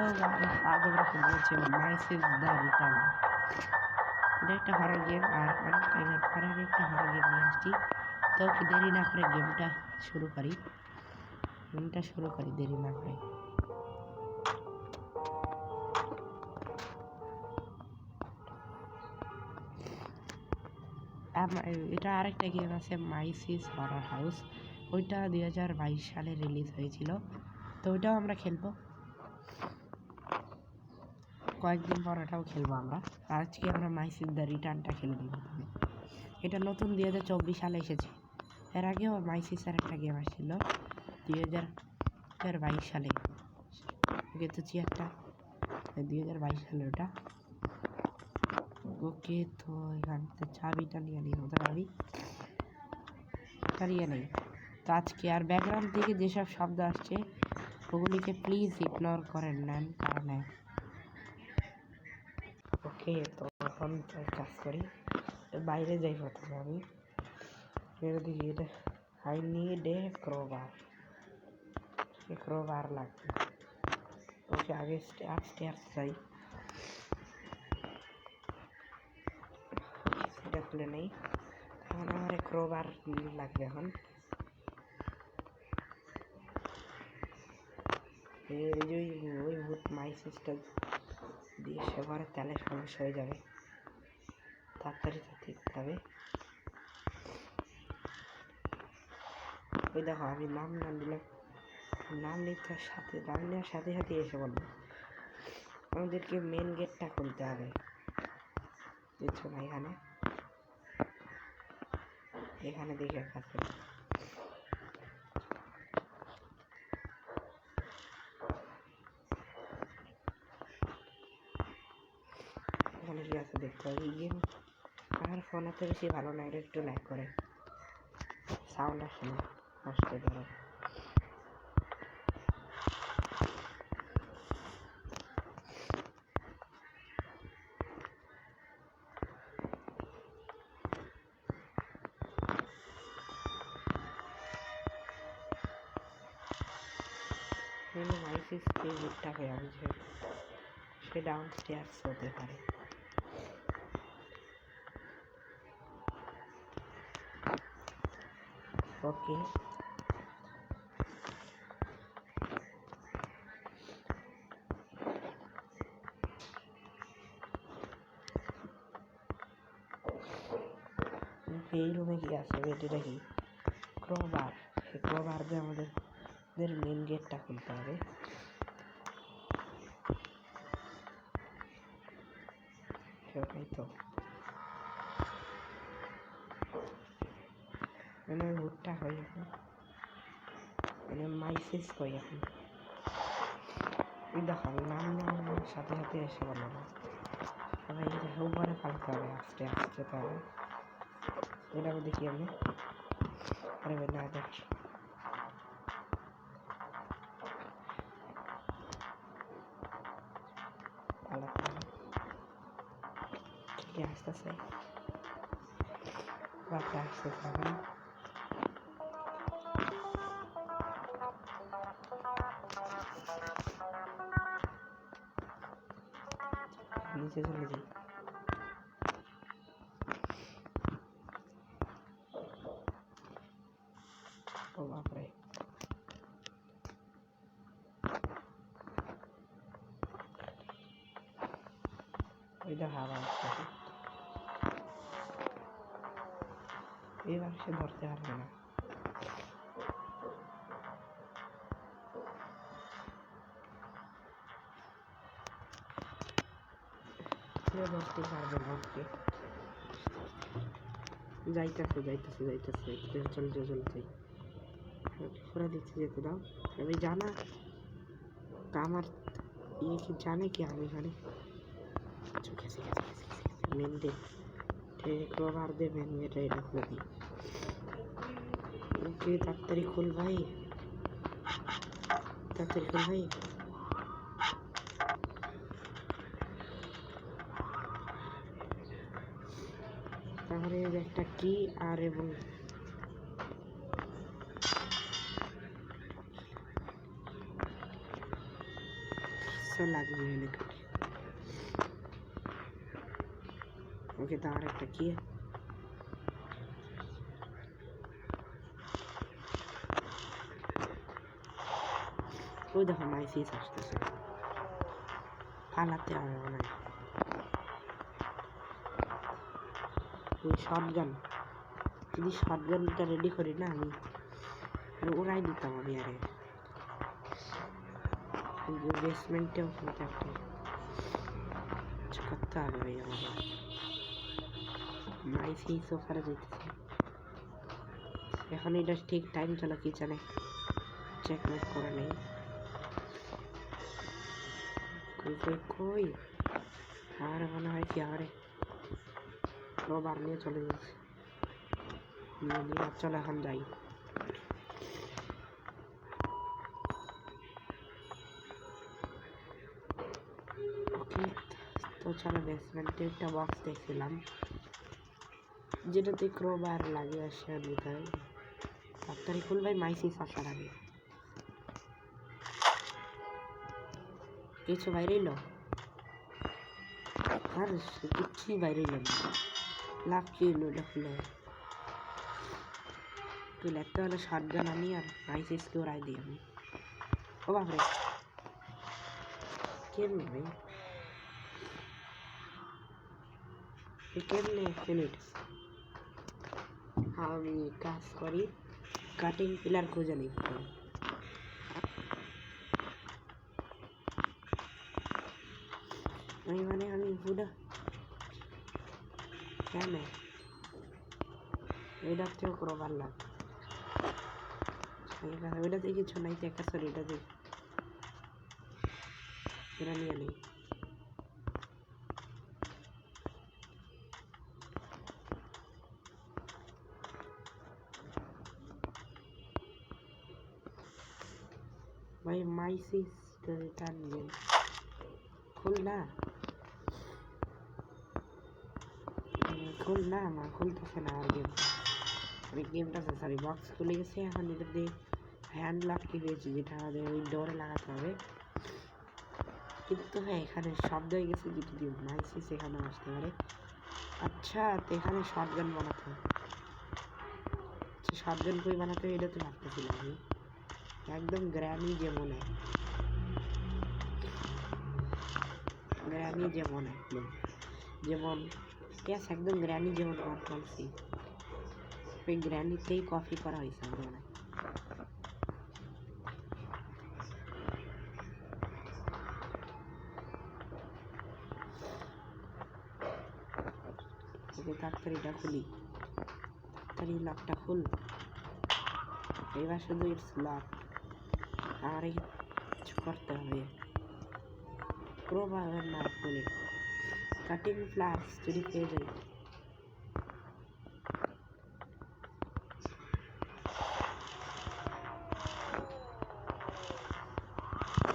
আজ আমরা খেলবো হচ্ছে মাইসেস দ্য রিটার্ন। এটা একটা হরর গেম, আর অনেক টাইমের পরে আমি একটা হরর গেম নিয়ে আসছি। তো দেরি না করে গেমটা শুরু করি দেরি না করে। এটা আরেকটা গেম আছে মাইসিস হরর হাউস, ওইটা 2022 সালে রিলিজ হয়েছিল। তো ওইটাও আমরা খেলবো, কয়েকদিন পর ওটাও খেলবো আমরা। আজকে আমরা মাইসিস দ্য রিটার্নটা খেলে নিব। এটা নতুন 2024 সালে এসেছে। এর আগেও মাইসিসের একটা গেম আসছিল 2022 সালে, গেছি একটা 2022 সালে ওটা। ওকে, তো এখান থেকে চাবিটা নিয়ে নিই, ওদের আমি হারিয়ে নেই। তো আজকে আর ব্যাকগ্রাউন্ড থেকে যেসব শব্দ আসছে ওগুলিকে প্লিজ ইগনোর করে নেন, কারণ ওকে। তো এখন কাজ করি, বাইরে যাই প্রথমে আমি। দেখি এটা আই নিড এ ক্রোবার লাগবে। ওকে, আগে আপস্টেয়ার্স যাই, সেটা খুলে নেই। এখন আমার ক্রোবার লাগবে। এখন ওই ভূত মাইসিসটা দিয়ে সে ঘরে তেলে সমস্যা হয়ে যাবে, তাড়াতাড়ি দিতে হবে। ওই দেখো, আমি নাম না দিলাম, নাম নেওয়ার সাথে সাথে এসে বলবো আমাদেরকে মেন গেটটা খুলতে হবে। দেখছো না, এখানে দেখে কাছে এখানে কি আছে দেখতে হবে। গেম আমার ফোন এত বেশি ভালো না, এটা একটু ল্যাগ করে, সাউন্ড আসে না আসতে ধরো। মাইসিস যে বুটটা হয়ে আমি সে ডাউন স্টেয়ার্স হতে পারে। ওকে, এই রুমে কি আছে? এটা কি ক্রোবার? ক্রোবার দিয়ে আমাদের মেন গেটটা খুলতে হবে। সেটাই তো, মানে ভুট্টা হয় এখন, মানে মাইসিস কই এখন। দেখো নাম নেওয়ার সাথে সাথে এসে বলো না, সবাই উপরে ফালতে হবে, আস্তে আস্তে যেতে হবে। এটা আমি দেখি আমি, আরে না দেখ, ঠিক আসতেছে, বাচ্চা আসতেছে এখন। নিচে চলে যাই। ও বাপরে, ওই দেখা আবার আসতেছে। এবার সে ধরতে পারবে না। ধরতে পারবে না। ওকে, যাইতেছে, চলে যাই। ঘোরা দিচ্ছে, যেতে দাও। আমি জানা আমার ইয়ে কি জানে কি আমি এখানে মেন গেট ক্রোবার দে, মেন গেট এটা খুলে দিই। ওকে, তাড়াতাড়ি খোল ভাই, তাড়াতাড়ি খোল ভাই। তারপরে একটা কি আর এবং so লাগবে লিকুইড ওকে তার একটা কি ওই দেখো মাইসিস আসতেছে পালাতে হবে মনে হয় ওই শটগান যদি শটগানটা রেডি করি না আমি ওরাই দিতাম আমি আরে বেসমেন্টেও কিন্তু একটা করতে হবে ভাই আমাদের মাইসিস ওখানে যেতেছে এখন এটা ঠিক টাইম চলো কিচেনে চেকমেট করে নেই কই কই কই আর মনে হয় কি আরে রোবার নিয়ে চলে যাচ্ছে নিয়ে চলো এখন যাই ওকে তো চলো বেসমেন্টে একটা বক্স দেখছিলাম যেটাতে ক্রোবার লাগিয়ে আসে দিতে হয় তাড়াতাড়ি খুল ভাই মাইসিস আসার আগে কিছু বাইরে এলো আর কিচ্ছুই বাইরে এলো না লাভ কি এলো এটা খুলে তুই লাগতে হলে শটগান আনি আর মাইসিসকে ওরাই দিই আমি ও বাপরে কেমনি ভাই কেমনি 1 মিনিট আমি কাজ করি কাটিং পিলার খুঁজে নিই আমি পুরো কেন এটাতেও করবার লাগ ওইটাতে কিছু নাই দেখা সরি এটাতে এটা নিয়ে নেই भाई माइसिस रिटर्न गेम खुलना আমার খুলতেছে না আর গেমটা সরি বক্স খুলে গেছে এখন এটা দিয়ে হ্যান্ড লক কি হয়েছে যেটা আমাদের ওই ডোরে লাগাতে হবে কিন্তু হ্যাঁ এখানে শব্দ হয়ে গেছে যেটা দিয়ে মাইসিস এখানে আসতে পারে আচ্ছা তো এখানে শটগান বানাতে হবে শটগান কই বানাতে হবে এটা তো ভাবতেছিলাম আমি একদম গ্র্যানি যেমন একদম যেমন গ্যাস একদম গ্র্যানি যেমন কন্ট্রোল সি ওই গ্র্যানিতেই কপি করা হয়েছে আমার ওকে তাড়াতাড়ি এটা খুলি তাড়াতাড়ি লকটা খুল এবার শুধু ইটস লক আর কিছু করতে হবে ক্রোবার না খুলে কাটিং ফ্লাস যদি পেয়ে যাই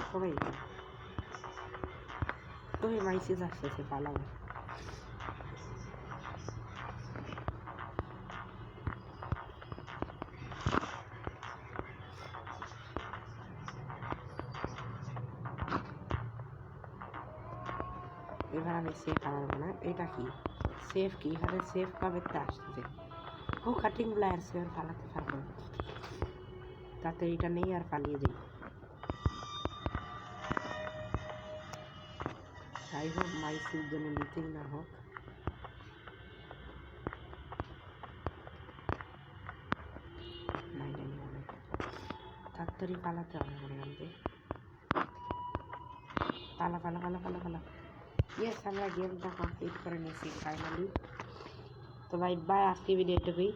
সবাই ওই মাইসিস আসতেছে পালাবো এবার আমি সেফ আনবো না এটা কি সেফ কি এখানে সেফ পাবে তা আসতেছে ও কাটিং প্লায়ার্স আর পালাতে পারবো তাতে এটা নেই আর পালিয়ে যাই যাই হোক মাইসির জন্য নিতেই না হোক তাড়াতাড়ি পালাতে হবে মনে জানতে পালা পালা পালা পালা পালা ইয়েস আমরা গেমটা কমপ্লিট করে নিয়েছি ফাইনালি তো ভাই বাই আজকে ভিডিওটুকুই